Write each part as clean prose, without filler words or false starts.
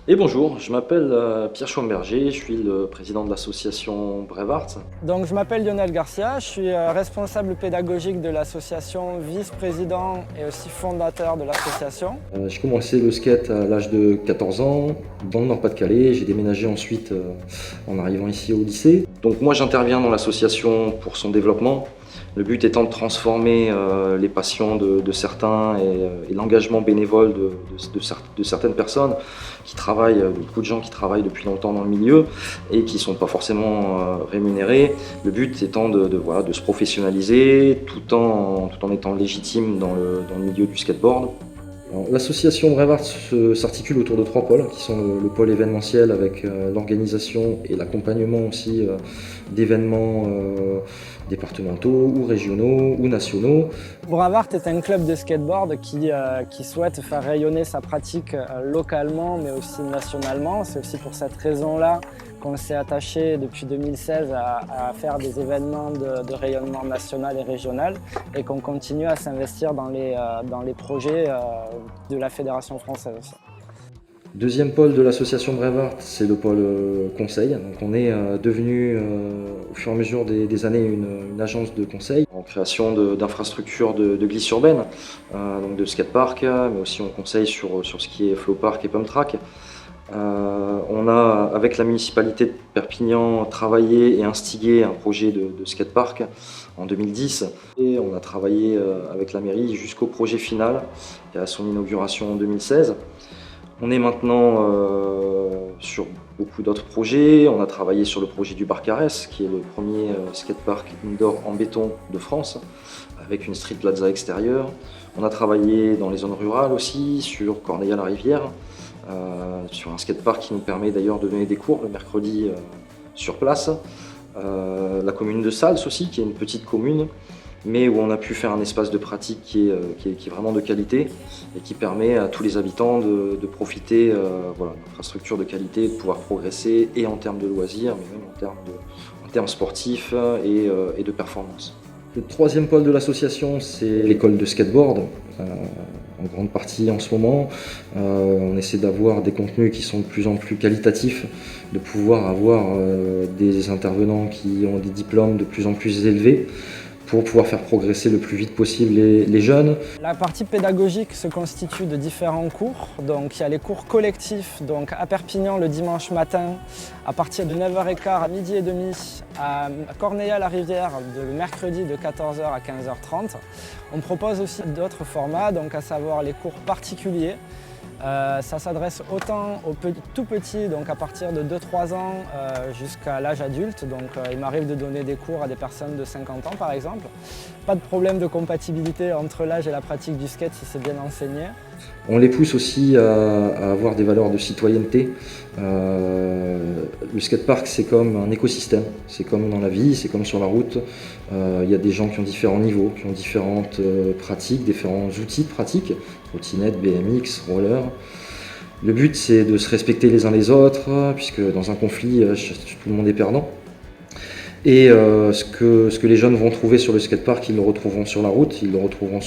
Et bonjour, je m'appelle Pierre Schomberger, je suis le président de l'association Brevart. Donc, je m'appelle Lionel Garcia, je suis responsable pédagogique de l'association, vice-président et aussi fondateur de l'association. J'ai commencé le skate à l'âge de 14 ans dans le Nord-Pas-de-Calais. J'ai déménagé ensuite en arrivant ici au lycée. Donc moi j'interviens dans l'association pour son développement. Le but étant de transformer les passions de certains et l'engagement bénévole de certaines personnes qui travaillent, beaucoup de gens qui travaillent depuis longtemps dans le milieu et qui ne sont pas forcément rémunérés. Le but étant voilà, de se professionnaliser tout en étant légitime dans le milieu du skateboard. L'association Brevart s'articule autour de trois pôles, qui sont le pôle événementiel avec l'organisation et l'accompagnement aussi d'événements départementaux ou régionaux ou nationaux. Brevart est un club de skateboard qui souhaite faire rayonner sa pratique localement mais aussi nationalement. C'est aussi pour cette raison-là qu'on s'est attaché depuis 2016 à faire des événements de rayonnement national et régional et qu'on continue à s'investir dans les projets de la Fédération française aussi. Deuxième pôle de l'association Brevart, c'est le pôle conseil. Donc on est devenu au fur et à mesure des années une agence de conseil en création d'infrastructures de glisse urbaine, donc de skatepark, mais aussi on conseille sur ce qui est flowpark et pump track. On a, avec la municipalité de Perpignan, travaillé et instigé un projet de skatepark en 2010. Et on a travaillé avec la mairie jusqu'au projet final et à son inauguration en 2016. On est maintenant sur beaucoup d'autres projets. On a travaillé sur le projet du Barcarès, qui est le premier skatepark indoor en béton de France, avec une street plaza extérieure. On a travaillé dans les zones rurales aussi, sur Corneille-à-la-Rivière, sur un skatepark qui nous permet d'ailleurs de donner des cours le mercredi sur place. La commune de Sals aussi, qui est une petite commune, mais où on a pu faire un espace de pratique qui est vraiment de qualité et qui permet à tous les habitants de profiter voilà, d'infrastructures de qualité, de pouvoir progresser et en termes de loisirs, mais même en termes sportifs et de performance. Le troisième pôle de l'association, c'est l'école de skateboard. En grande partie en ce moment, on essaie d'avoir des contenus qui sont de plus en plus qualitatifs, de pouvoir avoir des intervenants qui ont des diplômes de plus en plus élevés, pour pouvoir faire progresser le plus vite possible les jeunes. La partie pédagogique se constitue de différents cours. Donc, il y a les cours collectifs donc à Perpignan le dimanche matin à partir de 9h15 à midi et demi, à Corneille-à-la-Rivière le mercredi de 14h à 15h30. On propose aussi d'autres formats, donc à savoir les cours particuliers. Ça s'adresse autant aux tout petits, donc à partir de 2-3 ans jusqu'à l'âge adulte. Donc il m'arrive de donner des cours à des personnes de 50 ans par exemple. Pas de problème de compatibilité entre l'âge et la pratique du skate si c'est bien enseigné. On les pousse aussi à avoir des valeurs de citoyenneté. Le skatepark, c'est comme un écosystème, c'est comme dans la vie, c'est comme sur la route. Il y a des gens qui ont différents niveaux, qui ont différentes pratiques, différents outils de pratique, trottinette, BMX, roller. Le but, c'est de se respecter les uns les autres, puisque dans un conflit, tout le monde est perdant. Et ce que les jeunes vont trouver sur le skatepark, ils le retrouveront sur la route, ils le retrouveront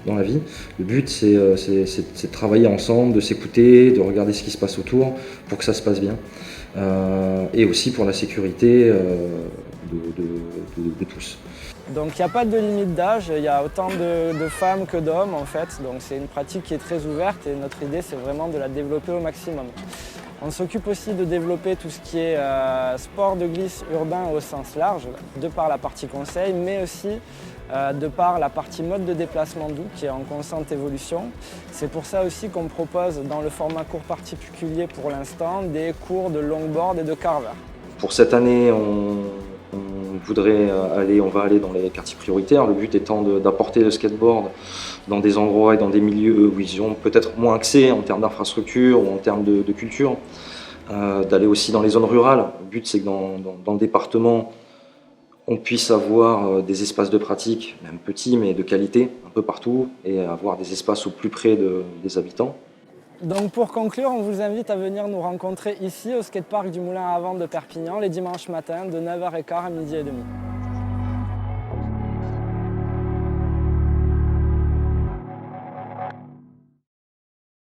dans la vie. Le but, c'est de travailler ensemble, de s'écouter, de regarder ce qui se passe autour pour que ça se passe bien. Et aussi pour la sécurité de tous. Donc il n'y a pas de limite d'âge, il y a autant de femmes que d'hommes en fait. Donc c'est une pratique qui est très ouverte et notre idée c'est vraiment de la développer au maximum. On s'occupe aussi de développer tout ce qui est sport de glisse urbain au sens large, de par la partie conseil, mais aussi de par la partie mode de déplacement doux qui est en constante évolution. C'est pour ça aussi qu'on propose dans le format court particulier pour l'instant des cours de longboard et de carver. Pour cette année, on va aller dans les quartiers prioritaires, le but étant d'apporter le skateboard dans des endroits et dans des milieux où ils ont peut-être moins accès en termes d'infrastructure ou en termes de culture, d'aller aussi dans les zones rurales. Le but c'est que dans le département, on puisse avoir des espaces de pratique, même petits mais de qualité, un peu partout, et avoir des espaces au plus près des habitants. Donc pour conclure, on vous invite à venir nous rencontrer ici au skatepark du Moulin à Vent de Perpignan les dimanches matins de 9h15 à midi et demi.